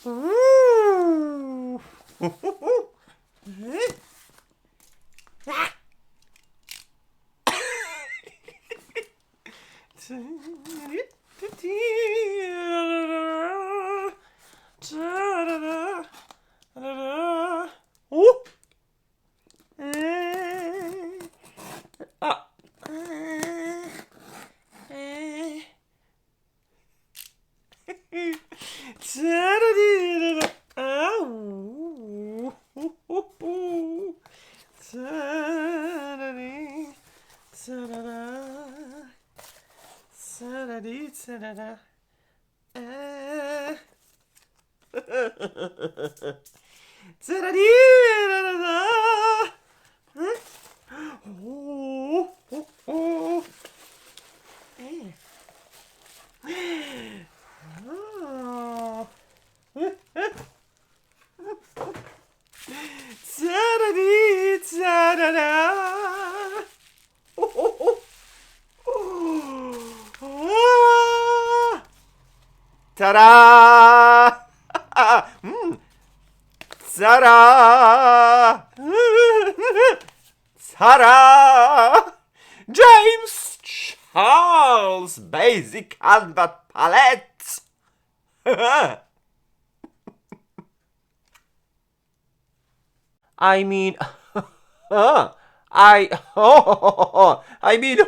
Ooh. Ta-da! Ta-da! Ta-da! James Charles Basic Canvas Palette! I mean, I mean,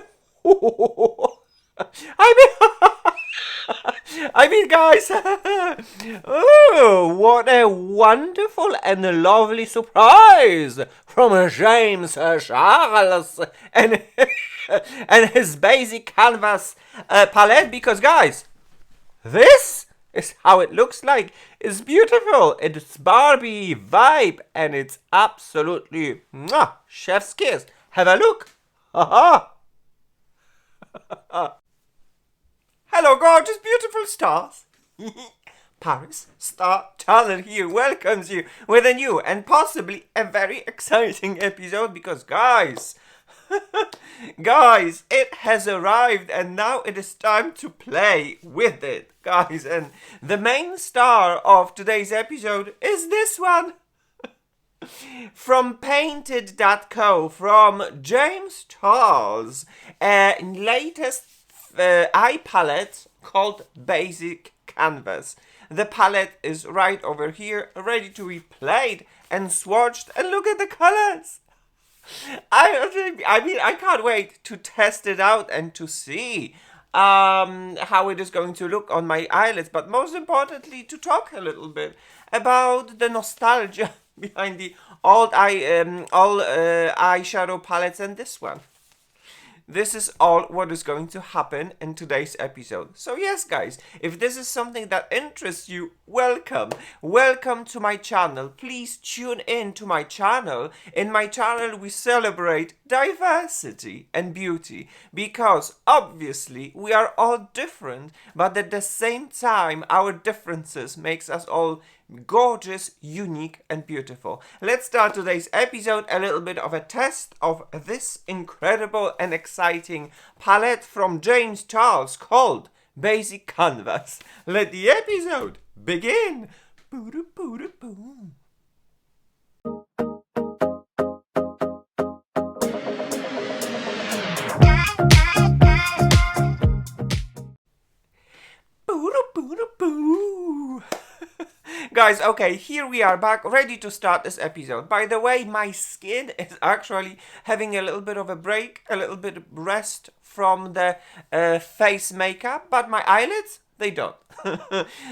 I mean, guys, oh, what a wonderful and lovely surprise from James Charles and and his basic canvas palette. Because, guys, this is how it looks like. It's beautiful. It's Barbie vibe, and it's absolutely mwah, chef's kiss. Have a look. Ha ha. Hello, gorgeous, beautiful stars. ParisStar here welcomes you with a new and possibly a very exciting episode because, guys, guys, it has arrived and now it is time to play with it, guys. And the main star of today's episode is this one. From Painted.co, from JamesCharles, latest eye palette called Basic Canvas. The palette is right over here, ready to be played and swatched, and look at the colors. I mean, I can't wait to test it out and to see how it is going to look on my eyelids, but most importantly, to talk a little bit about the nostalgia behind the old eyeshadow palettes and this one. This is all what is going to happen in today's episode. So yes, guys, if this is something that interests you, welcome. Welcome to my channel. Please tune in to my channel. In my channel, we celebrate diversity and beauty because obviously we are all different, but at the same time, our differences makes us all gorgeous, unique, and beautiful. Let's start today's episode a little bit of a test of this incredible and exciting palette from JamesCharles called Basic Canvas. Let the episode begin. Boo-doo-boo-doo-boom. Boo-doo-boo-doo-boo. Guys, okay, here we are back, ready to start this episode. By the way, my skin is actually having a little bit of a break, a little bit of rest from the face makeup, but my eyelids, they don't.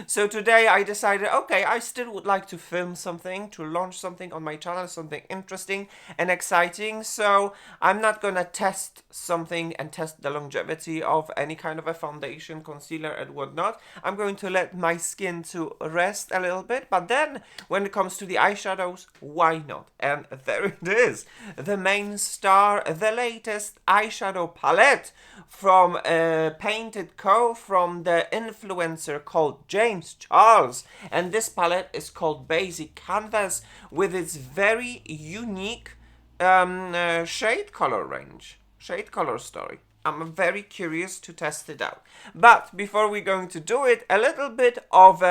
So today I decided, okay, I still would like to film something, to launch something on my channel, something interesting and exciting. So I'm not gonna test something and test the longevity of any kind of a foundation, concealer and whatnot. I'm going to let my skin to rest a little bit, but then when it comes to the eyeshadows, why not? And there it is, the main star, the latest eyeshadow palette from Painted.co, from the influencer called JamesCharles, and this palette is called Basic Canvas with its very unique shade color range, shade color story. I'm very curious to test it out. But before we're going to do it, a little bit of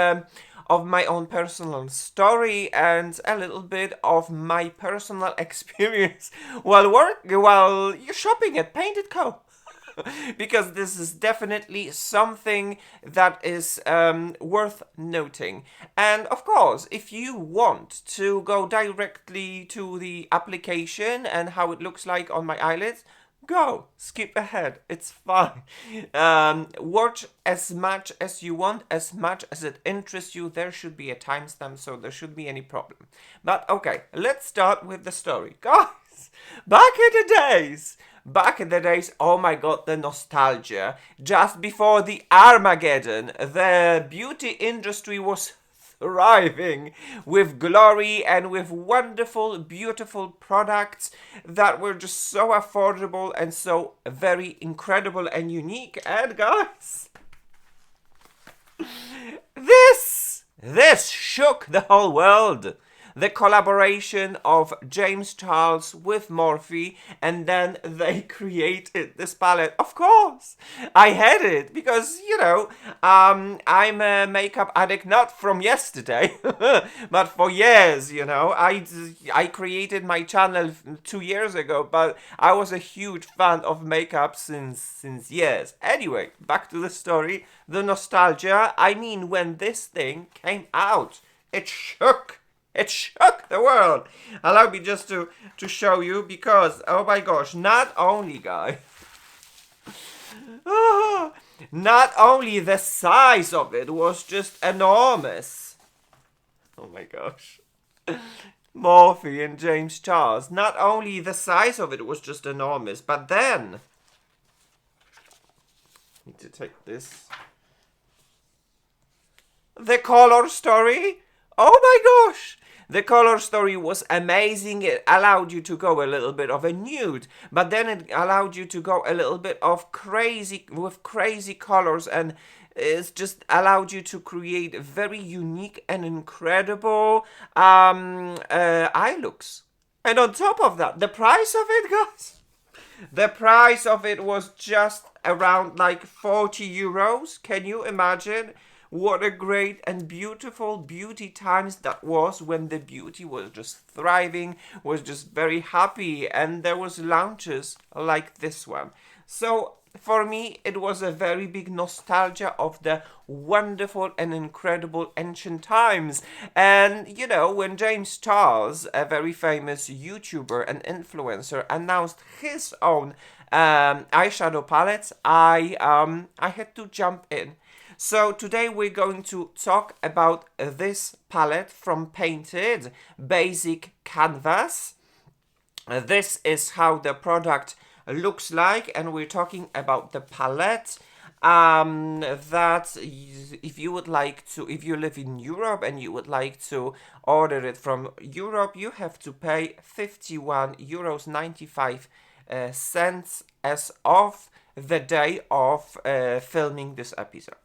my own personal story and a little bit of my personal experience while you're shopping at Painted Co. Because this is definitely something that is worth noting. And of course, if you want to go directly to the application and how it looks like on my eyelids, go, skip ahead, it's fine. Watch as much as you want, as much as it interests you. There should be a timestamp, so there shouldn't be any problem. But okay, let's start with the story. Guys, back in the days, oh my god, the nostalgia. Just before the Armageddon, the beauty industry was thriving with glory and with wonderful, beautiful products that were just so affordable and so very incredible and unique. And guys, this shook the whole world. The collaboration of JamesCharles with Morphe, and then they created this palette. Of course, I had it because, you know, I'm a makeup addict, not from yesterday, but for years, you know. I created my channel 2 years ago, but I was a huge fan of makeup since years. Anyway, back to the story, the nostalgia. I mean, when this thing came out, it shook. It shook the world. Allow me just to show you, because, oh my gosh, not only, guys, not only the size of it was just enormous. Oh my gosh. Morphe and JamesCharles. Not only the size of it was just enormous, but then, I need to take this. The color story. Oh my gosh. The color story was amazing. It allowed you to go a little bit of a nude, but then it allowed you to go a little bit of crazy colors, and it's just allowed you to create very unique and incredible eye looks. And on top of that, the price of it, guys, the price of it was just around like 40 euros. Can you imagine? What a great and beautiful beauty times that was, when the beauty was just thriving, was just very happy, and there was launches like this one. So for me, it was a very big nostalgia of the wonderful and incredible ancient times. And, you know, when JamesCharles, a very famous YouTuber and influencer, announced his own eyeshadow palettes, I had to jump in. So today we're going to talk about this palette from Painted, Basic Canvas. This is how the product looks like, and we're talking about the palette that if you would like to, if you live in Europe and you would like to order it from Europe, you have to pay 51.95 euros as of the day of filming this episode.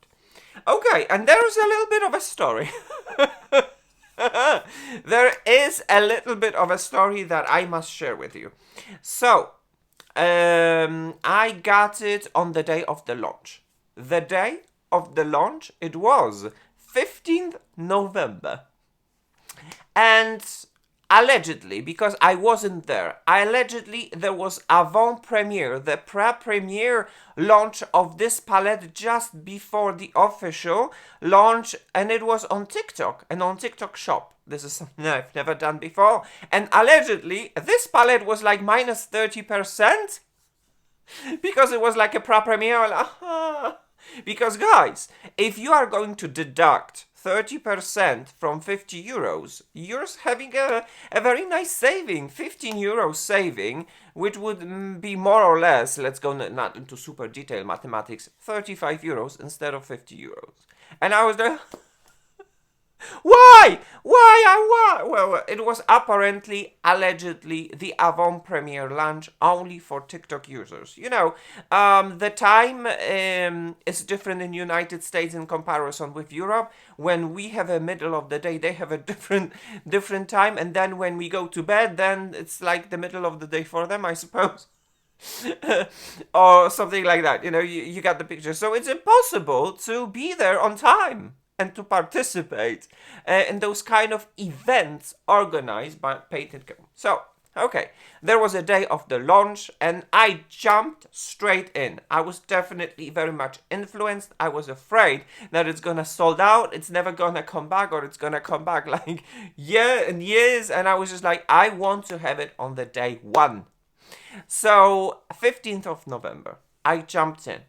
Okay, and there's a little bit of a story. There is a little bit of a story that I must share with you. So, I got it on the day of the launch. The day of the launch, it was 15th November. And allegedly, because I wasn't there, allegedly there was avant-premiere, the pre-premiere launch of this palette just before the official launch, and it was on TikTok and on TikTok Shop. This is something I've never done before. And allegedly, this palette was like minus 30% because it was like a pre-premiere. Because guys, if you are going to deduct 30% from 50 euros, you're having a very nice saving, 15 euros saving, which would be more or less, let's go not into super detailed mathematics, 35 euros instead of 50 euros. And I was there, why? Well, it was apparently, allegedly, the avant-premiere launch only for TikTok users. You know, the time is different in United States in comparison with Europe. When we have a middle of the day, they have a different time. And then when we go to bed, then it's like the middle of the day for them, I suppose. or something like that. You know, you got the picture. So it's impossible to be there on time and to participate in those kind of events organized by painted companies. So, okay, there was a day of the launch and I jumped straight in. I was definitely very much influenced. I was afraid that it's gonna sold out, it's never gonna come back, or it's gonna come back like years and years. And I was just like, I want to have it on the day one. So 15th of November, I jumped in.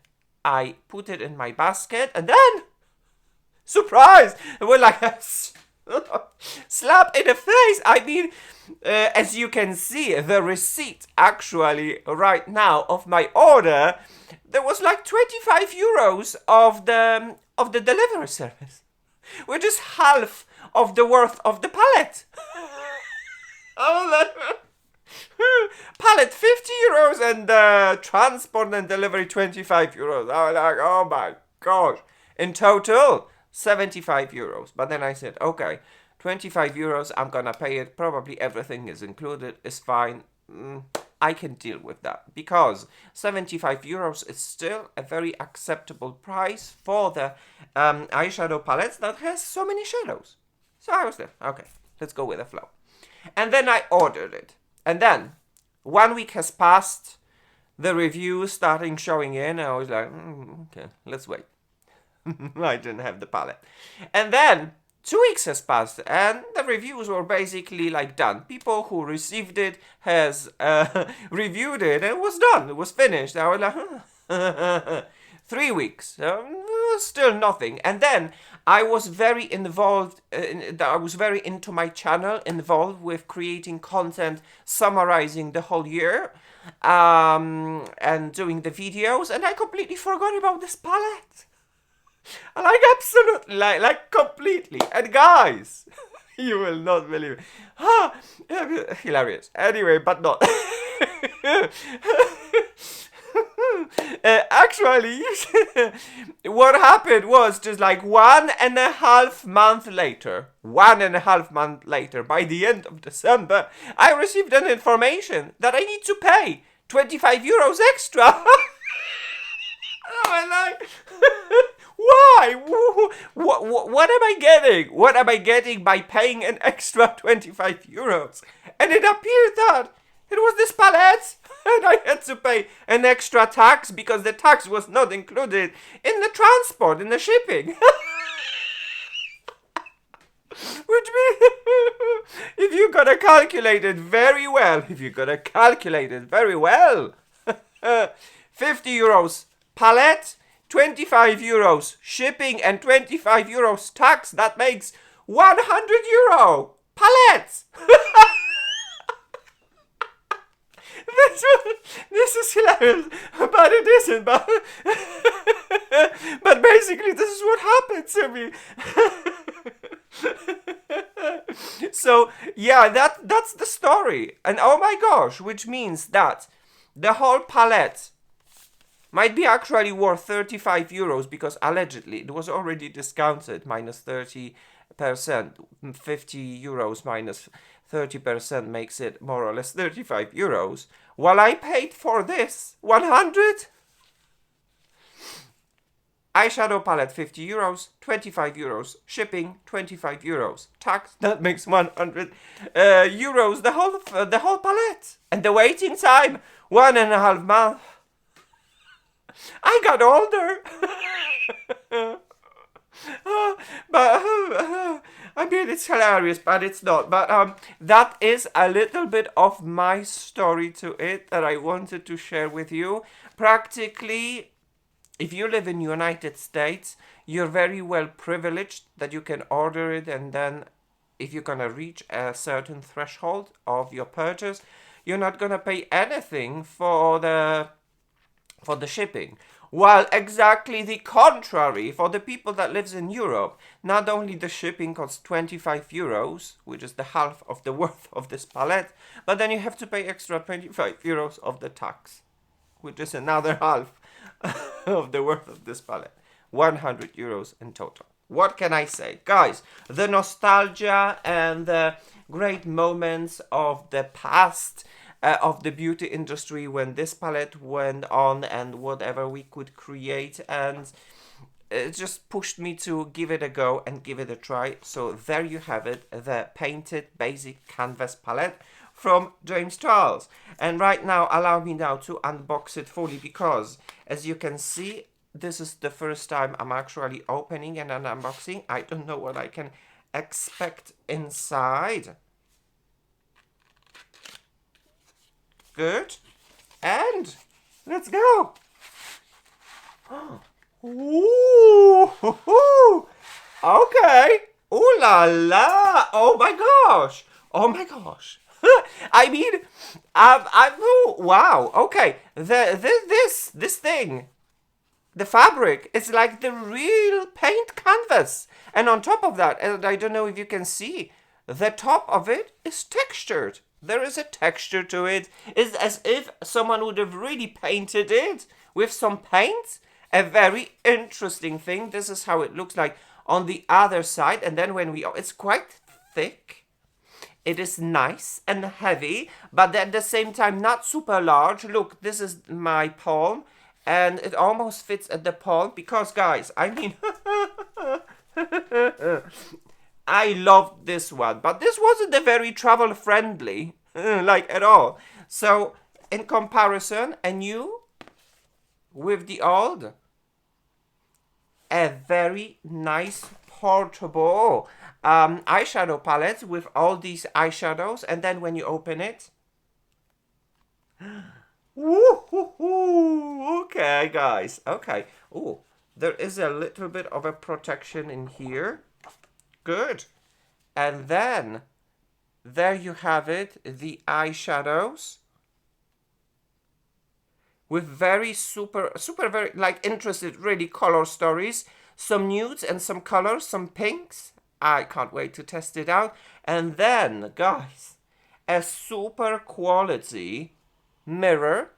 I put it in my basket and then, surprise, it was like a slap in the face. I mean, as you can see, the receipt actually right now of my order, there was like 25 euros of the delivery service, which is half of the worth of the palette. Palette 50 euros and transport and delivery 25 euros. I was like, oh my gosh. In total, 75 euros. But then I said, okay, 25 euros, I'm gonna pay it. Probably everything is included, is fine. I can deal with that. Because 75 euros is still a very acceptable price for the eyeshadow palettes that has so many shadows. So I was there, okay, let's go with the flow. And then I ordered it. And then 1 week has passed, the reviews starting showing in, and I was like, okay, let's wait. I didn't have the palette. And then 2 weeks has passed, and the reviews were basically like done. People who received it has reviewed it, and it was done. It was finished. I was like, 3 weeks, still nothing. And then I was very involved, I was very into my channel, involved with creating content, summarizing the whole year, and doing the videos, and I completely forgot about this palette. Like, absolutely, like completely. And guys, you will not believe it. Hilarious. Anyway, but not. Actually, what happened was just like 1.5 months later, 1.5 months later, by the end of December, I received an information that I need to pay 25 euros extra. I'm like, why? What am I getting? What am I getting by paying an extra 25 euros? And it appeared that it was this palette, and I had to pay an extra tax because the tax was not included in the transport, in the shipping. Which means, if you're gonna calculate it very well, 50 euros palette, 25 euros shipping, and 25 euros tax, that makes 100 euro palette. This is hilarious, but it isn't. But basically, this is what happened to me. So yeah, that's the story. And oh my gosh, which means that the whole palette might be actually worth 35 euros because allegedly it was already discounted minus 30%. 50 euros minus 30% makes it more or less 35 euros. While I paid for this 100. Eyeshadow palette 50 euros, 25 euros shipping, 25 euros tax. That makes 100 euros the whole palette. And the waiting time 1.5 months. I got older. I mean, it's hilarious, but it's not. But that is a little bit of my story to it that I wanted to share with you. Practically, if you live in United States, you're very well privileged that you can order it, and then if you're gonna reach a certain threshold of your purchase, you're not gonna pay anything for the shipping. While exactly the contrary, for the people that lives in Europe, not only the shipping costs 25 euros, which is the half of the worth of this palette, but then you have to pay extra 25 euros of the tax, which is another half of the worth of this palette. 100 euros in total. What can I say? Guys, the nostalgia and the great moments of the past of the beauty industry when this palette went on and whatever we could create, and it just pushed me to give it a go and give it a try. So there you have it, the painted basic canvas palette from JamesCharles. And right now, allow me now to unbox it fully, because as you can see, this is the first time I'm actually opening and unboxing. I don't know what I can expect inside. Good. And let's go. Ooh, okay. Ooh la la. Oh my gosh. Oh my gosh. I mean, oh, wow. Okay. This thing, the fabric, is like the real paint canvas. And on top of that, and I don't know if you can see, the top of it is textured. There is a texture to it. It's as if someone would have really painted it with some paint. A very interesting thing. This is how it looks like on the other side. And then when it's quite thick. It is nice and heavy, but at the same time not super large. Look, this is my palm, and it almost fits at the palm, because guys, I mean, I loved this one, but this wasn't a very travel friendly, like at all. So in comparison, a new with the old, a very nice portable eyeshadow palette with all these eyeshadows. And then when you open it, okay guys, okay, oh, there is a little bit of a protection in here. Good. And then there you have it, the eyeshadows with very very like interested really color stories, some nudes and some colors, some pinks. I can't wait to test it out. And then guys, a super quality mirror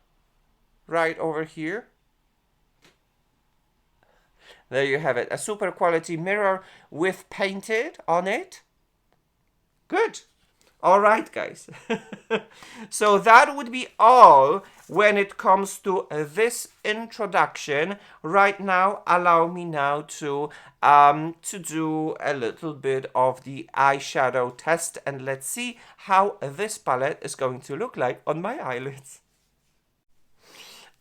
right over here. There you have it, a super quality mirror with painted on it. Good. All right, guys. So that would be all when it comes to this introduction. Right now, allow me now to do a little bit of the eyeshadow test, and let's see how this palette is going to look like on my eyelids.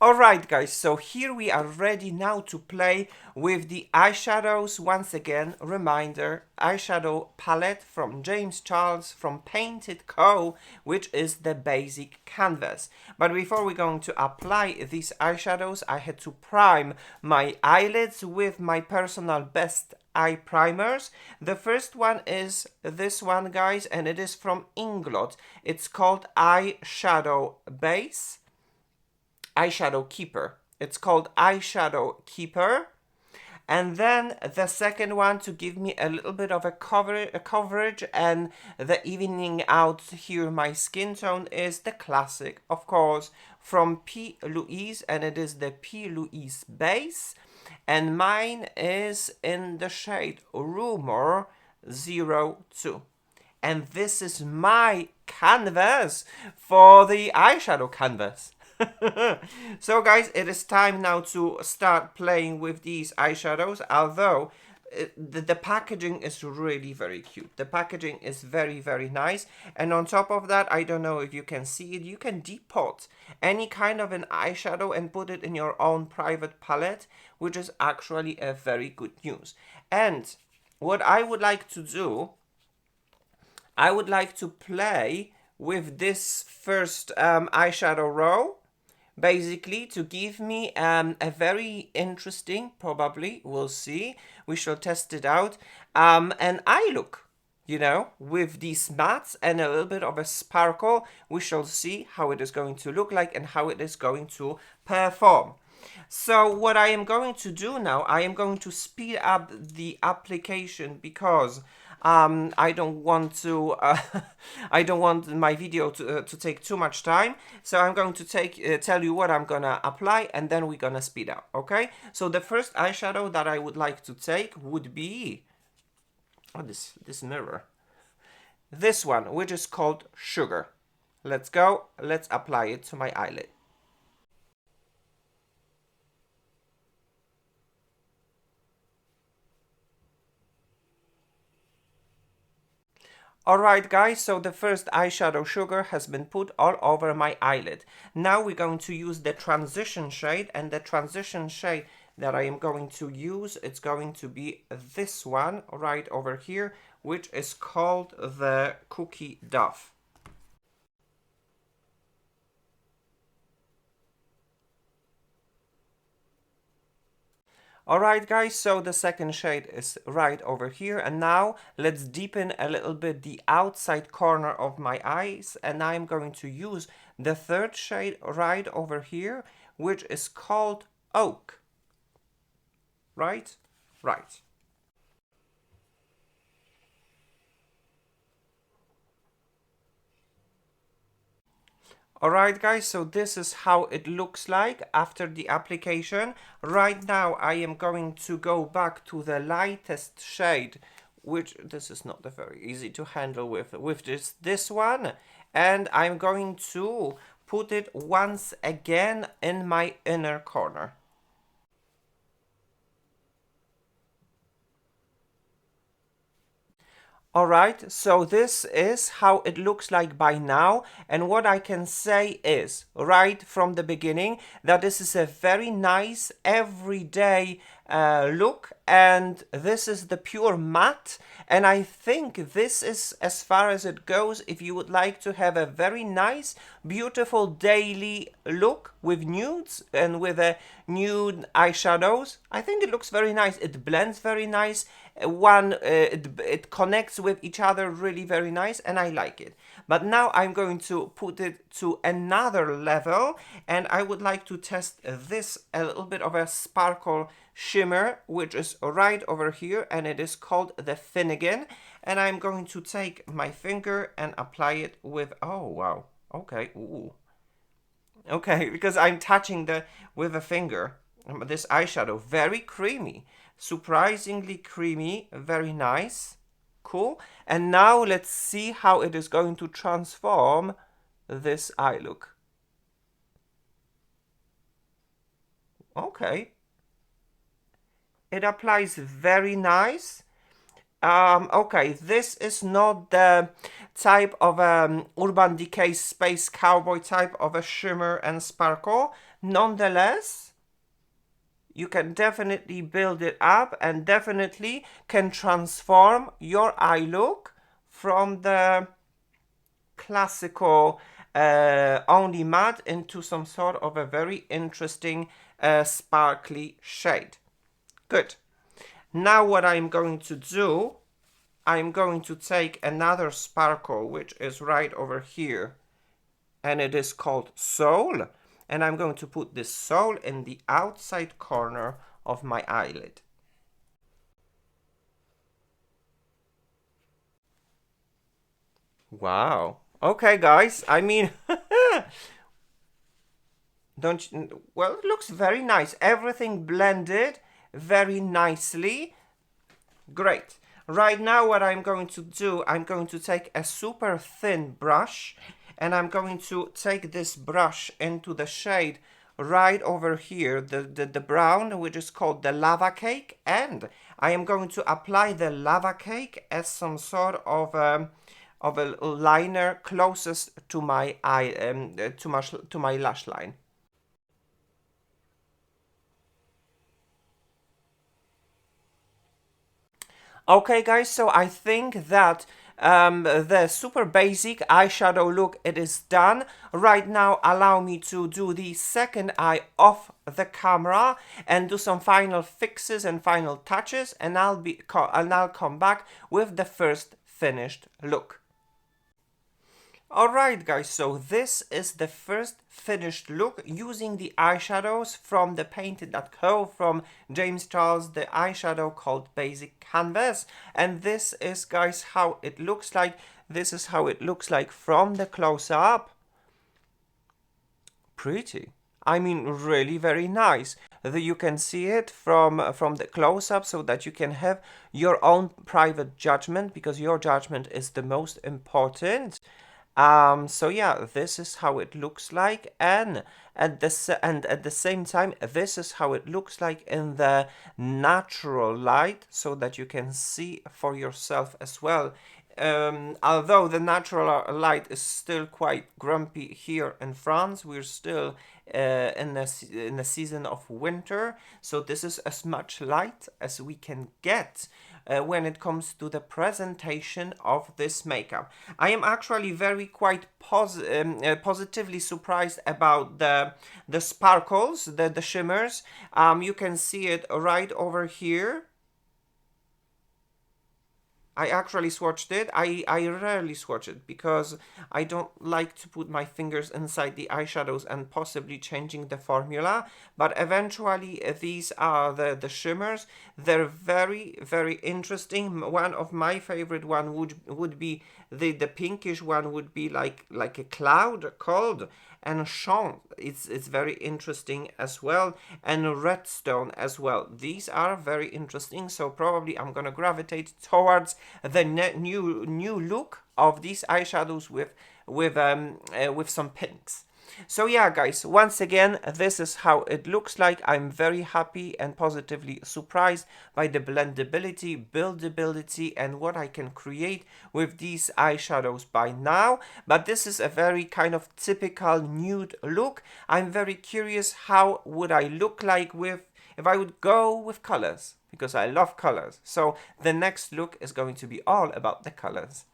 Alright guys, so here we are ready now to play with the eyeshadows. Once again, reminder, eyeshadow palette from JamesCharles from Painted Co, which is the basic canvas. But before we're going to apply these eyeshadows, I had to prime my eyelids with my personal best eye primers. The first one is this one, guys, and it is from Inglot. It's called Eyeshadow Base. Eyeshadow Keeper. It's called Eyeshadow Keeper. And then the second one, to give me a little bit of a coverage and the evening out here my skin tone, is the classic, of course, from P. Louise, and it is the P. Louise base. And mine is in the shade Rumor 02. And this is my canvas for the eyeshadow canvas. So guys, it is time now to start playing with these eyeshadows, although the packaging is really very cute. The packaging is very, very nice. And on top of that, I don't know if you can see it, you can depot any kind of an eyeshadow and put it in your own private palette, which is actually a very good news. And what I would like to do, I would like to play with this first eyeshadow row, basically to give me a very interesting, probably, we'll see, we shall test it out, an eye look, you know, with these mattes and a little bit of a sparkle. We shall see how it is going to look like and how it is going to perform. So what I am going to do now, I am going to speed up the application, because I don't want to I don't want my video to take too much time. So I'm going to tell you what I'm gonna apply, and then we're gonna speed up, okay? So the first eyeshadow that I would like to take would be this mirror, this one, which is called Sugar. Let's go. Let's apply it to my eyelid. Alright guys, so the first eyeshadow sugar has been put all over my eyelid. Now we're going to use the transition shade, and the transition shade that I am going to use, it's going to be this one right over here, which is called the Cookie Duff. Alright guys, so the second shade is right over here, and now let's deepen a little bit the outside corner of my eyes, and I'm going to use the third shade right over here, which is called Oak. Right? Right. Alright guys, so this is how it looks like after the application. Right now I am going to go back to the lightest shade, which this is not very easy to handle with this one, and I'm going to put it once again in my inner corner. Alright, so this is how it looks like by now, and what I can say is, right from the beginning, that this is a very nice everyday look, and this is the pure matte, and I think this is as far as it goes if you would like to have a very nice, beautiful daily look with nudes and with nude eyeshadows. I think it looks very nice, it blends very nice, it connects with each other really very nice, and I like it. But now I'm going to put it to another level, and I would like to test this a little bit of a sparkle shimmer, which is right over here, and it is called the Finnegan, and I'm going to take my finger and apply it with, oh wow, okay, ooh, okay, because I'm touching with a finger this eyeshadow, very creamy, surprisingly creamy, very nice, cool. And now let's see how it is going to transform this eye look. Okay, it applies very nice. Okay, this is not the type of Urban Decay Space Cowboy type of a shimmer and sparkle. Nonetheless, you can definitely build it up and definitely can transform your eye look from the classical only matte into some sort of a very interesting sparkly shade. Good. Now what I'm going to do, I'm going to take another sparkle, which is right over here, and it is called Soul. And I'm going to put this Soul in the outside corner of my eyelid. Wow. Okay, guys. I mean, don't you, well, it looks very nice. Everything blended very nicely. Great. Right now, what I'm going to do, I'm going to take a super thin brush, and I'm going to take this brush into the shade right over here, the brown, which is called the Lava Cake, and I am going to apply the Lava Cake as some sort of a liner closest to my eye, to my lash line. Okay guys, so I think that the super basic eyeshadow look, it is done. Right now allow me to do the second eye off the camera and do some final fixes and final touches, and I'll come back with the first finished look. Alright guys, so this is the first finished look using the eyeshadows from the Painted.co from JamesCharles, the eyeshadow called Basic Canvas. And this is, guys, how it looks like. This is how it looks like from the close-up. Pretty. I mean, really very nice. You can see it from the close-up so that you can have your own private judgment, because your judgment is the most important. So yeah, this is how it looks like, and at the same time, this is how it looks like in the natural light, so that you can see for yourself as well. Although the natural light is still quite grumpy here in France, we're still in the season of winter, so this is as much light as we can get when it comes to the presentation of this makeup. I am actually very quite positively surprised about the sparkles, the shimmers. You can see it right over here. I actually swatched it. I rarely swatch it because I don't like to put my fingers inside the eyeshadows and possibly changing the formula. But eventually, these are the shimmers. They're very, very interesting. One of my favorite one would be the pinkish one would be like a cloud called, and Chant. It's very interesting as well, and Redstone as well. These are very interesting, so probably I'm gonna gravitate towards the new look of these eyeshadows with some pinks. So yeah, guys, once again, this is how it looks like. I'm very happy and positively surprised by the blendability, buildability, and what I can create with these eyeshadows by now. But this is a very kind of typical nude look. I'm very curious how would I look like with if I would go with colors, because I love colors. So the next look is going to be all about the colors.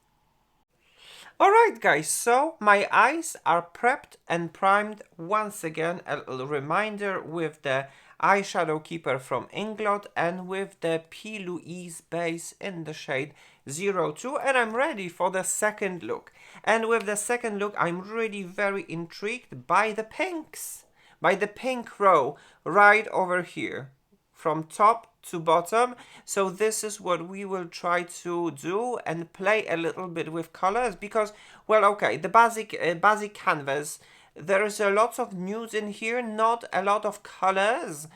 Alright guys, so my eyes are prepped and primed once again. A little reminder with the eyeshadow keeper from Inglot and with the P. Louise base in the shade 02, and I'm ready for the second look. And with the second look, I'm really very intrigued by the pinks, by the pink row right over here from top to bottom. So this is what we will try to do and play a little bit with colors, because, well, okay, the basic canvas, there is a lot of nudes in here, not a lot of colors.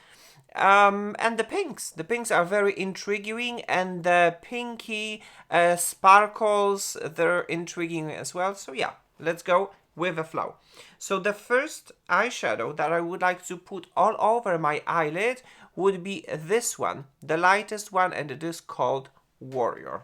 And the pinks are very intriguing, and the pinky sparkles, they're intriguing as well. So yeah, let's go with the flow. So the first eyeshadow that I would like to put all over my eyelid would be this one, the lightest one, and it is called Warrior.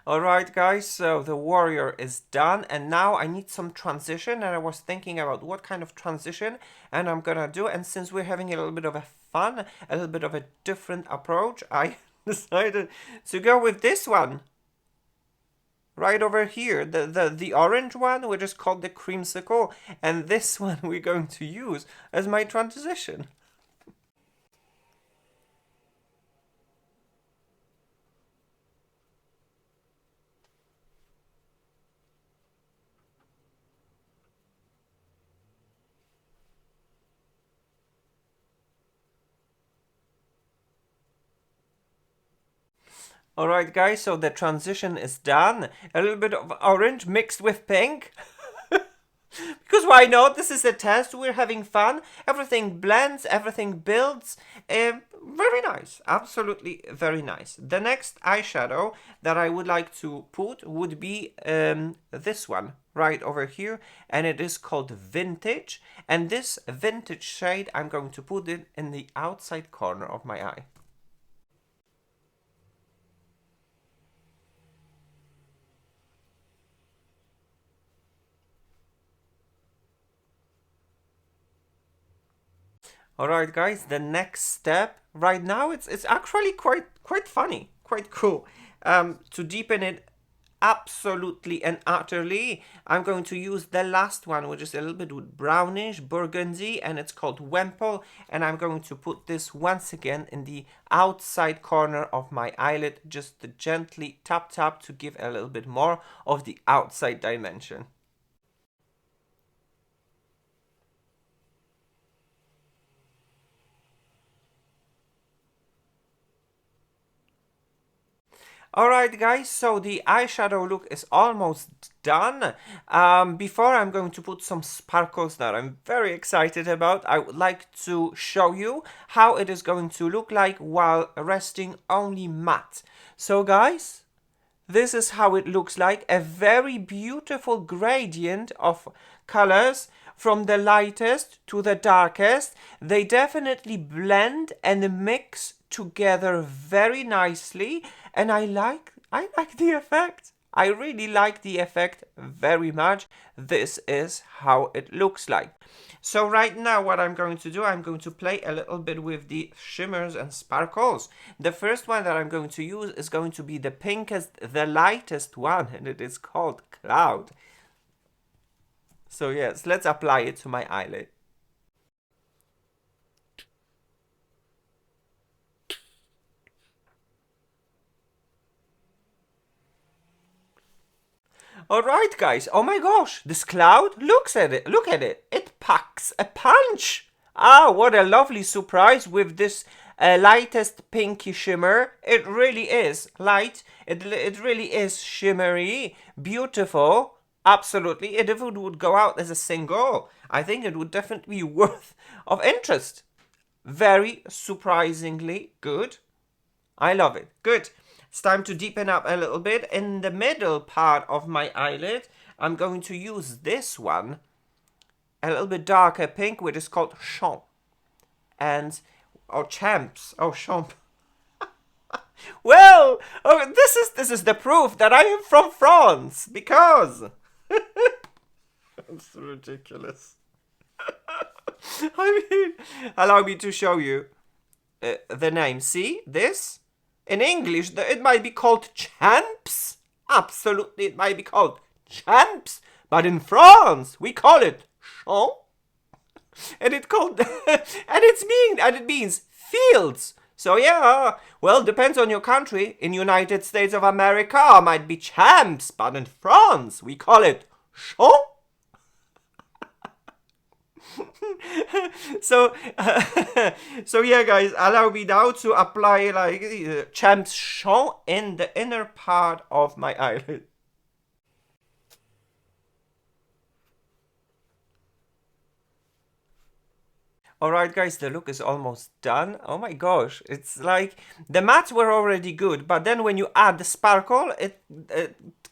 Alright guys, so the warrior is done, and now I need some transition, and I was thinking about what kind of transition and I'm gonna do, and since we're having a little bit of a fun, a little bit of a different approach, I decided to go with this one. Right over here, the orange one, which is called the creamsicle, and this one we're going to use as my transition. Alright guys, so the transition is done. A little bit of orange mixed with pink. Because why not? This is a test. We're having fun. Everything blends, everything builds. Very nice. Absolutely very nice. The next eyeshadow that I would like to put would be this one right over here. And it is called Vintage. And this vintage shade, I'm going to put it in the outside corner of my eye. Alright guys, the next step right now, it's actually quite funny, quite cool. To deepen it absolutely and utterly, I'm going to use the last one, which is a little bit brownish burgundy, and it's called Wemple, and I'm going to put this once again in the outside corner of my eyelid, just to gently tap to give a little bit more of the outside dimension. Alright guys, so the eyeshadow look is almost done. Before I'm going to put some sparkles that I'm very excited about, I would like to show you how it is going to look like while resting only matte. So guys, this is how it looks like, a very beautiful gradient of colors from the lightest to the darkest. They definitely blend and mix together very nicely, and I like the effect. I really like the effect very much. This is how it looks like. So right now what I'm going to do, I'm going to play a little bit with the shimmers and sparkles. The first one that I'm going to use is going to be the pinkest, the lightest one, and it is called Cloud. So yes, let's apply it to my eyelid. Alright guys, oh my gosh, this cloud, look at it, it packs a punch. Ah, what a lovely surprise with this lightest pinky shimmer. It really is light, it really is shimmery, beautiful, absolutely. If it would go out as a single, I think it would definitely be worth of interest. Very surprisingly good. I love it, good. It's time to deepen up a little bit. In the middle part of my eyelid, I'm going to use this one, a little bit darker pink, which is called Champ. And, or Champs, oh Champ. Well, oh, this is the proof that I am from France, because... It's ridiculous. I mean, allow me to show you the name. See, this? In English, it might be called Champs. Absolutely, it might be called Champs. But in France, we call it Champs. And it means fields. So yeah, well, depends on your country. In United States of America, it might be Champs, but in France, we call it Champs. So yeah guys, allow me now to apply like Champs Champ in the inner part of my eyelid. Alright guys, the look is almost done. Oh my gosh, it's like the mattes were already good, but then when you add the sparkle, it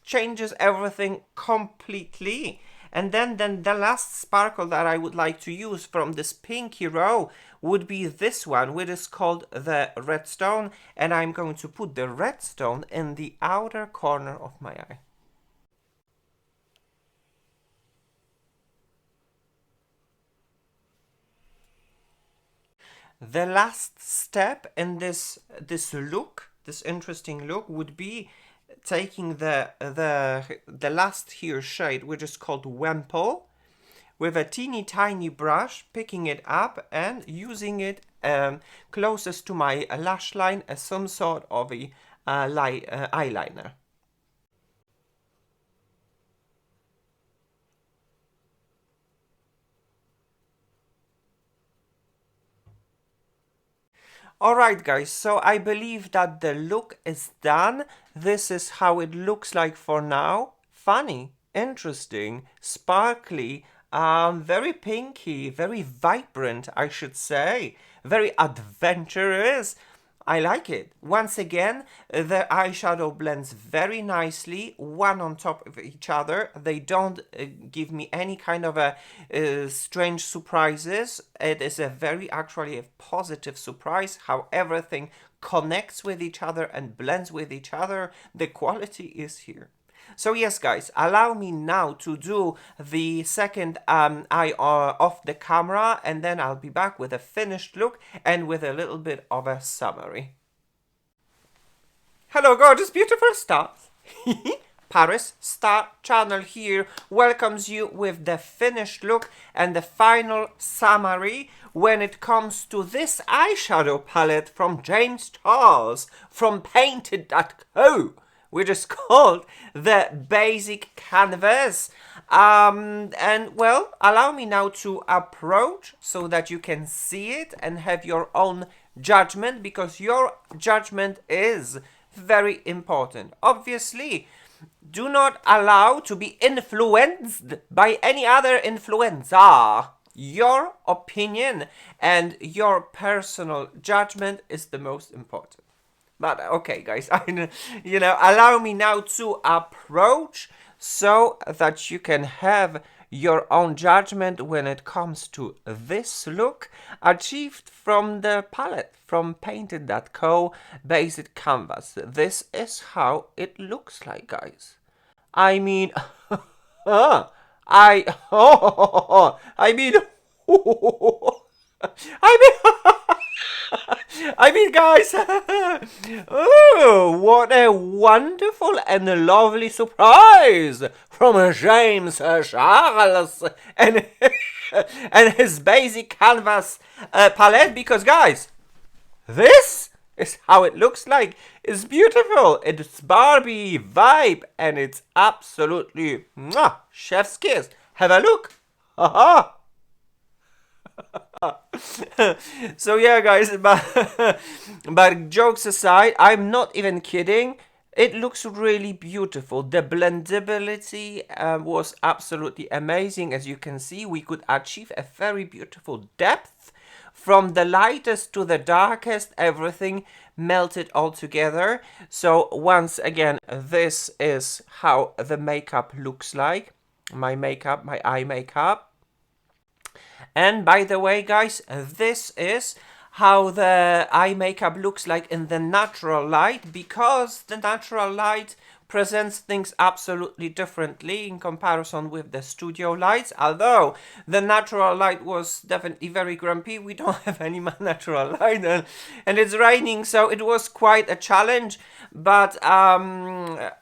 changes everything completely. And then the last sparkle that I would like to use from this pinky row would be this one, which is called the Redstone. And I'm going to put the Redstone in the outer corner of my eye. The last step in this look, this interesting look, would be taking the last here shade, which is called Wemple, with a teeny tiny brush, picking it up and using it closest to my lash line as some sort of a eyeliner. Alright guys, so I believe that the look is done. This is how it looks like for now. Funny, interesting, sparkly, very pinky, very vibrant, I should say. Very adventurous. I like it. Once again, the eyeshadow blends very nicely, one on top of each other. They don't give me any kind of a strange surprises. It is a very actually a positive surprise how everything connects with each other and blends with each other. The quality is here. So yes guys, allow me now to do the second eye off the camera, and then I'll be back with a finished look and with a little bit of a summary. Hello gorgeous beautiful stars. ParisStarChannel here welcomes you with the finished look and the final summary when it comes to this eyeshadow palette from JamesCharles from Painted.co, which is called the Basic Canvas. And well, allow me now to approach so that you can see it and have your own judgment, because your judgment is very important. Obviously, do not allow to be influenced by any other influencer. Your opinion and your personal judgment is the most important. But okay, guys, allow me now to approach so that you can have your own judgment when it comes to this look achieved from the palette from Painted.co basic canvas. This is how it looks like, guys. I mean, I mean, guys, oh, what a wonderful and lovely surprise from James Charles and and his basic canvas palette. Because, guys, this is how it looks like. It's beautiful. It's Barbie vibe, and it's absolutely chef's kiss. Have a look. Haha. So yeah, guys, but jokes aside, I'm not even kidding. It looks really beautiful. The blendability was absolutely amazing. As you can see, we could achieve a very beautiful depth from the lightest to the darkest. Everything melted all together. So once again, this is how the makeup looks like. My eye makeup. And by the way, guys, this is how the eye makeup looks like in the natural light, because the natural light presents things absolutely differently in comparison with the studio lights. Although the natural light was definitely very grumpy, we don't have any natural light, and it's raining, so it was quite a challenge. But I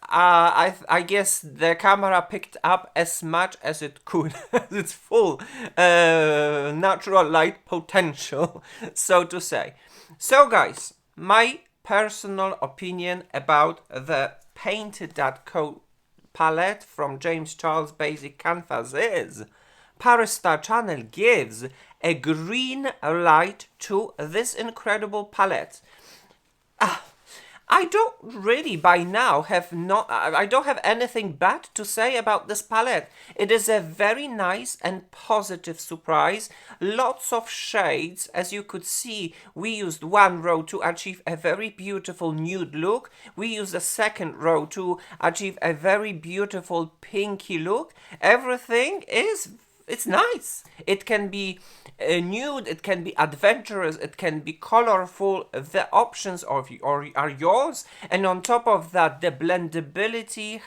guess the camera picked up as much as it could, its full natural light potential, so to say. So, guys, my personal opinion about the Painted.co palette from JamesCharles basic canvas is ParisStarChannel gives a green light to this incredible palette. I don't really by now I don't have anything bad to say about this palette. It is a very nice and positive surprise. Lots of shades. As you could see, we used one row to achieve a very beautiful nude look. We used a second row to achieve a very beautiful pinky look. Everything it's nice. It can be nude, it can be adventurous, it can be colorful. The options are yours. And on top of that, the blendability,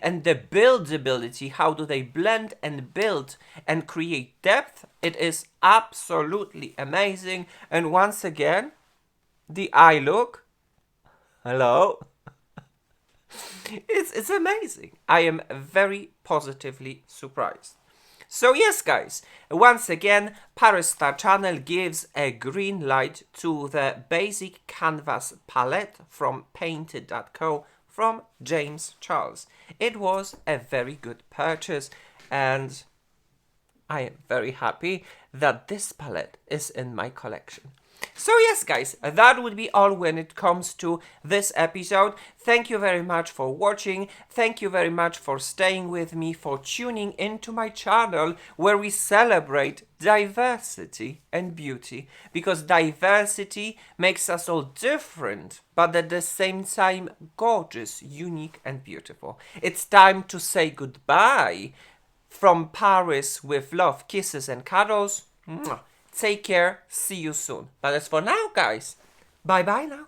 and the buildability, how do they blend and build and create depth? It is absolutely amazing. And once again, the eye look. Hello. It's amazing. I am very positively surprised. So yes, guys, once again, ParisStarChannel gives a green light to the basic canvas palette from Painted.co from JamesCharles. It was a very good purchase, and I am very happy that this palette is in my collection. So yes, guys, that would be all when it comes to this episode. Thank you very much for watching. Thank you very much for staying with me, for tuning into my channel where we celebrate diversity and beauty. Because diversity makes us all different, but at the same time gorgeous, unique and beautiful. It's time to say goodbye from Paris with love, kisses and cuddles. Mwah. Take care, see you soon. But as for now, guys, bye bye now.